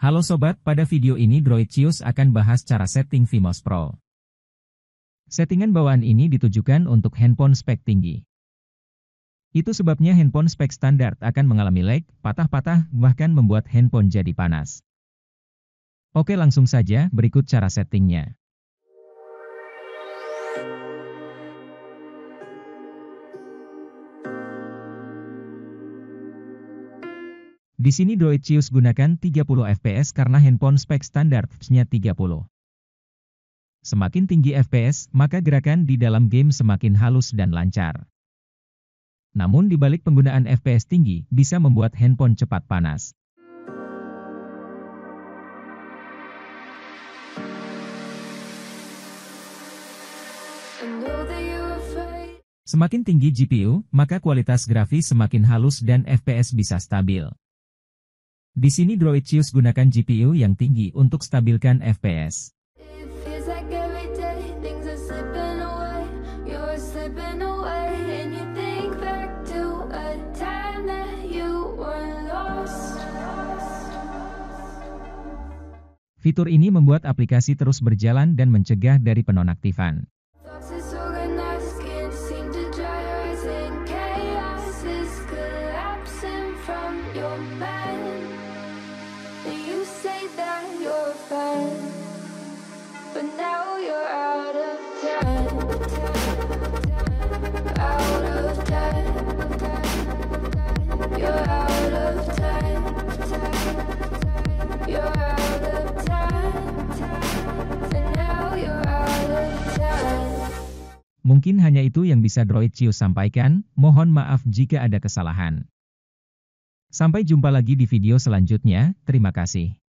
Halo sobat, pada video ini Droidcius akan bahas cara setting Vimos Pro. Settingan bawaan ini ditujukan untuk handphone spek tinggi. Itu sebabnya handphone spek standar akan mengalami lag, patah-patah, bahkan membuat handphone jadi panas. Oke, langsung saja, berikut cara settingnya. Di sini Droidcius gunakan 30 fps karena handphone spek standar-nya 30. Semakin tinggi fps, maka gerakan di dalam game semakin halus dan lancar. Namun di balik penggunaan fps tinggi, bisa membuat handphone cepat panas. Semakin tinggi GPU, maka kualitas grafis semakin halus dan fps bisa stabil. Di sini Droidcius gunakan GPU yang tinggi untuk stabilkan FPS. Fitur ini membuat aplikasi terus berjalan dan mencegah dari penonaktifan. Mungkin hanya itu yang bisa Droidcius sampaikan, mohon maaf jika ada kesalahan. Sampai jumpa lagi di video selanjutnya, terima kasih.